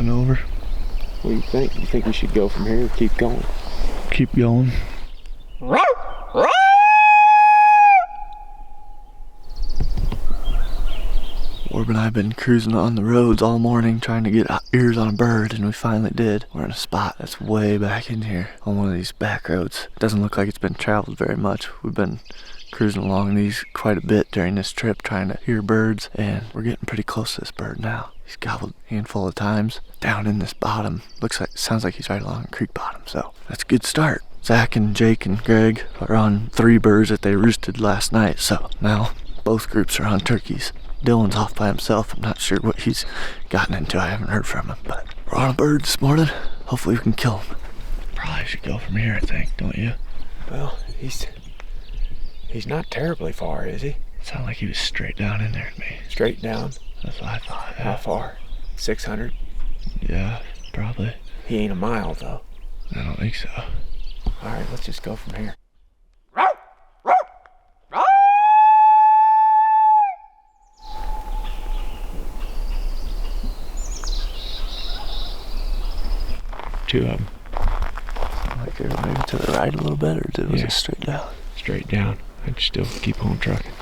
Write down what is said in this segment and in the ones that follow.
coming over. What do you think? You think we should go from here or keep going? Keep going. Warb and I have been cruising on the roads all morning trying to get ears on a bird, and we finally did. We're in a spot that's way back in here on one of these back roads. It doesn't look like it's been traveled very much. We've been cruising along these quite a bit during this trip trying to hear birds, and we're getting pretty close to this bird now. He's gobbled a handful of times down in this bottom. Sounds like he's right along the creek bottom, so that's a good start. Zach and Jake and Greg are on 3 birds that they roosted last night, so now both groups are on turkeys. Dylan's off by himself. I'm not sure what he's gotten into. I haven't heard from him, but we're on a bird this morning. Hopefully we can kill him. Probably should go from here, I think, don't you? Well, he's not terribly far, is he? Sounded like he was straight down in there to me. Straight down? That's what I thought. Yeah. How far? 600? Yeah, probably. He ain't a mile, though. I don't think so. All right, let's just go from here. Two of them. Like they were maybe to the right a little bit, or was it straight down? Straight down. I'd still keep home trucking.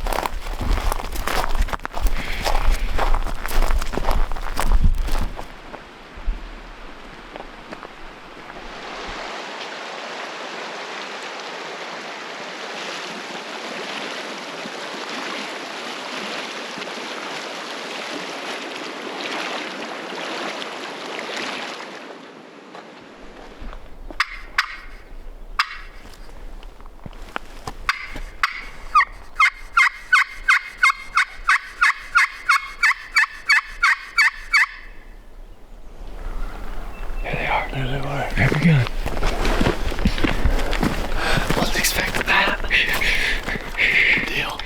There they are. There we go. Wasn't expecting that. Good deal.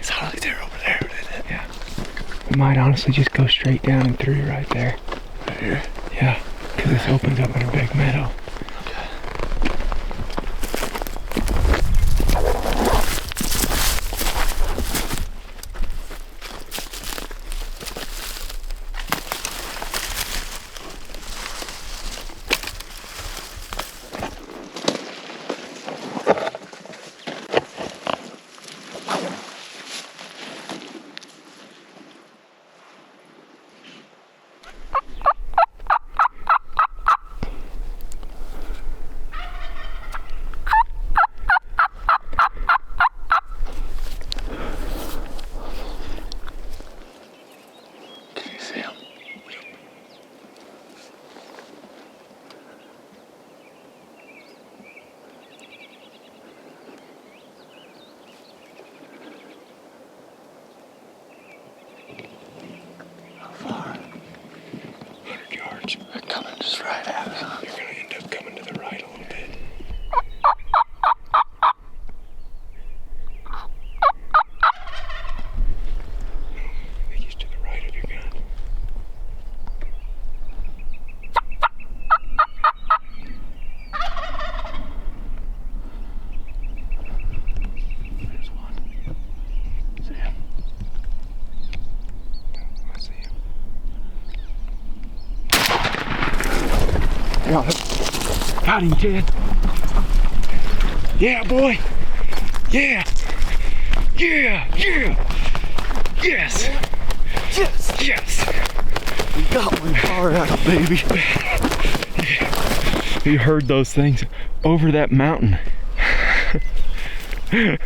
Sounded like they were over there, didn't it? Yeah. We might honestly just go straight down and through right there. Right here? Yeah, because this opens up in a big meadow. Okay. They're coming just right at us. You're gonna end up coming to the right a little bit. I think he's to the right of your gun. There's one. See him? I see him. Got him, Ted. Yeah, boy. Yeah. Yeah. Yeah. Yes. Yes! Yes. We got one far out, baby. You heard those things over that mountain. That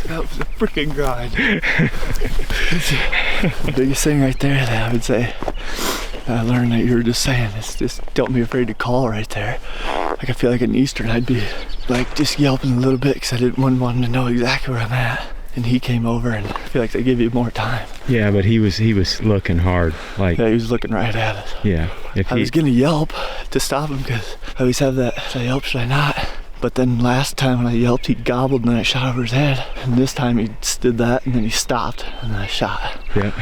was a freaking grind. The biggest thing right there that I would say I learned that you were just saying is just don't be afraid to call right there. Like I feel like in Eastern I'd be like just yelping a little bit because I didn't want him to know exactly where I'm at. And he came over and I feel like they give you more time. Yeah, but he was looking hard. Like Yeah, he was looking right at us. yeah. I was gonna yelp to stop him because I always have that, should I yelp, should I not? But then last time when I yelped, he gobbled and then I shot over his head. And this time he did that and then he stopped and then I shot. Yeah.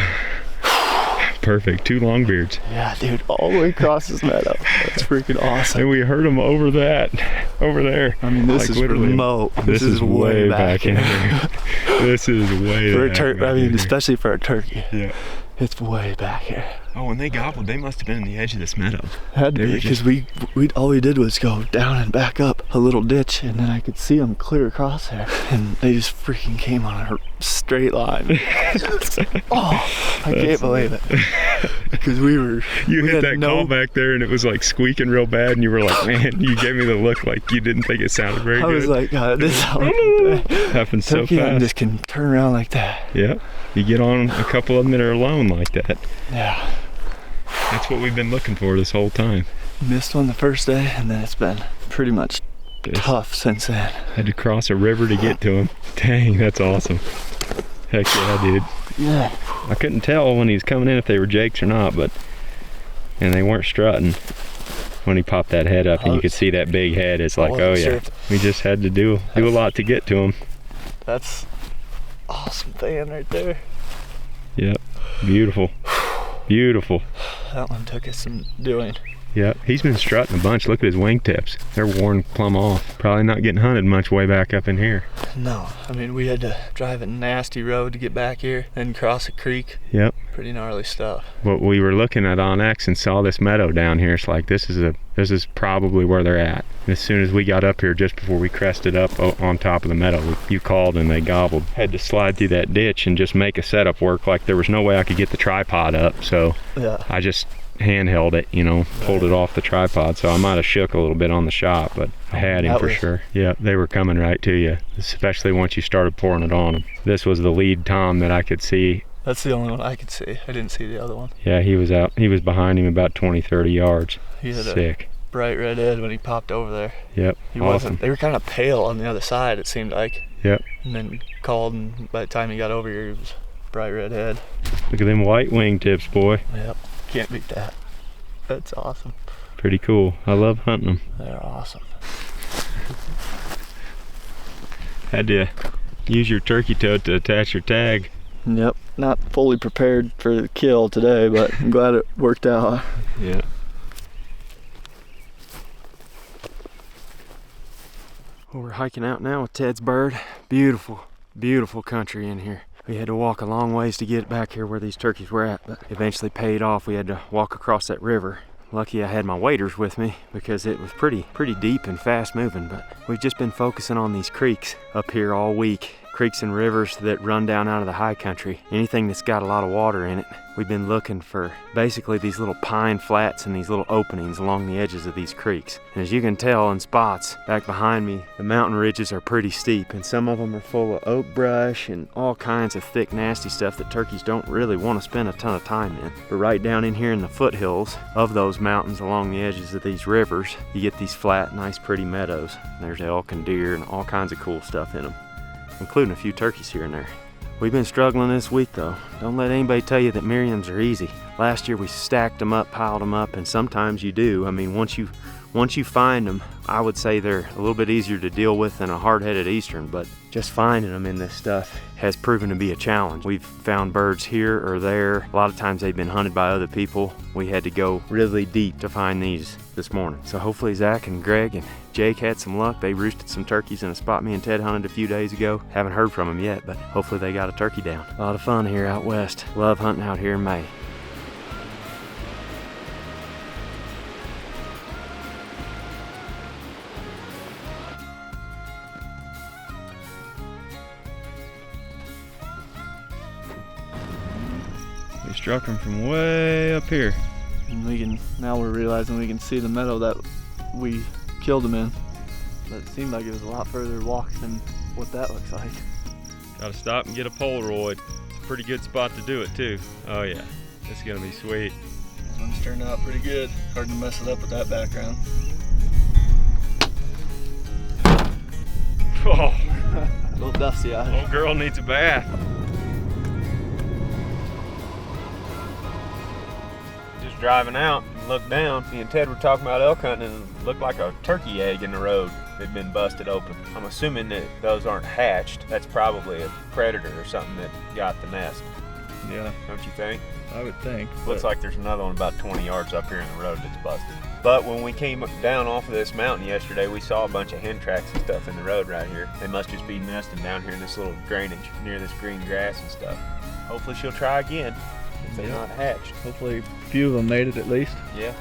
Perfect. 2 longbeards. Yeah, dude, all the way across this meadow. That's freaking awesome. And we heard him over there. I mean, this Like, is literally, remote. This is way back in here. This is way For a back turkey, I in mean, here. especially for a turkey. Yeah. It's way back here. Oh, when they gobbled, they must have been in the edge of this meadow. Had to They be, were because we all we did was go down and back up a little ditch, and then I could see them clear across there, and they just freaking came on a straight line. Oh, I can't believe it. Because You hit that call back there, and it was like squeaking real bad, and you were like, man, you gave me the look like you didn't think it sounded very good. I was like, God, this happens so turkey fast. just can turn around like that. Yeah, you get on a couple of them that are alone like that. Yeah. That's what we've been looking for this whole time. Missed one the first day, and then it's been pretty much tough since then. Had to cross a river to get to him. Dang, that's awesome. Heck yeah, dude. Yeah. I couldn't tell when he was coming in if they were jakes or not, and they weren't strutting. When he popped that head up and you could see that big head, it's like, oh yeah, we just had to do a lot to get to him. That's awesome fan right there. Yep, beautiful, beautiful. That one took us some doing. Yeah, he's been strutting a bunch. Look at his wingtips. They're worn plumb off. Probably not getting hunted much way back up in here. No, I mean, we had to drive a nasty road to get back here, then cross a creek. Yep. Pretty gnarly stuff. What we were looking at on X and saw this meadow down here, it's like, this is probably where they're at. And as soon as we got up here, just before we crested up on top of the meadow, you called and they gobbled. Had to slide through that ditch and just make a setup work. Like, there was no way I could get the tripod up, so yeah. I just handheld it, pulled it off the tripod, so I might have shook a little bit on the shot, but I had him for sure. Yeah, they were coming right to you, especially once you started pouring it on them. This was the lead tom that I could see. That's the only one I could see. I didn't see the other one. Yeah, he was out. He was behind him about 20-30 yards. He had Sick. A bright red head when he popped over there. Yep. He awesome. wasn't. They were kind of pale on the other side, it seemed like. Yep. And then called, and by the time he got over here, he was bright red head. Look at them white wingtips, boy. Yep. Can't beat that. That's awesome. Pretty cool. I love hunting them. They're awesome. Had to use your turkey toad to attach your tag. Yep. Not fully prepared for the kill today, but I'm glad it worked out. Yeah. Well, we're hiking out now with Ted's bird. Beautiful, beautiful country in here. We had to walk a long ways to get back here where these turkeys were at, but eventually paid off. We had to walk across that river. Lucky I had my waders with me because it was pretty deep and fast moving, but we've just been focusing on these creeks up here all week. Creeks and rivers that run down out of the high country. Anything that's got a lot of water in it. We've been looking for basically these little pine flats and these little openings along the edges of these creeks. And as you can tell in spots back behind me, the mountain ridges are pretty steep, and some of them are full of oak brush and all kinds of thick, nasty stuff that turkeys don't really want to spend a ton of time in. But right down in here in the foothills of those mountains along the edges of these rivers, you get these flat, nice, pretty meadows. And there's elk and deer and all kinds of cool stuff in them, including a few turkeys here and there. We've been struggling this week though. Don't let anybody tell you that Miriams are easy. Last year we stacked them up, piled them up, and sometimes you do. I mean, once you find them, I would say they're a little bit easier to deal with than a hard-headed Eastern, but just finding them in this stuff has proven to be a challenge. We've found birds here or there. A lot of times they've been hunted by other people. We had to go really deep to find these this morning. So hopefully Zach and Greg and Jake had some luck. They roosted some turkeys in a spot me and Ted hunted a few days ago. Haven't heard from them yet, but hopefully they got a turkey down. A lot of fun here out west. Love hunting out here in May. We struck them from way up here. And now we're realizing we can see the meadow that we killed them in. But it seemed like it was a lot further walk than what that looks like. Gotta stop and get a Polaroid. It's a pretty good spot to do it too. Oh yeah, it's gonna be sweet. This one's turned out pretty good. Hard to mess it up with that background. Oh, a little dusty out here. Old girl needs a bath. Just driving out and looked down. Me and Ted were talking about elk hunting and it looked like a turkey egg in the road. They'd been busted open. I'm assuming that those aren't hatched. That's probably a predator or something that got the nest. Yeah. Don't you think? I would think. Looks like there's another one about 20 yards up here in the road that's busted. But when we came down off of this mountain yesterday, we saw a bunch of hen tracks and stuff in the road right here. They must just be nesting down here in this little drainage near this green grass and stuff. Hopefully she'll try again. they not hatched. Hopefully a few of them made it at least. Yeah.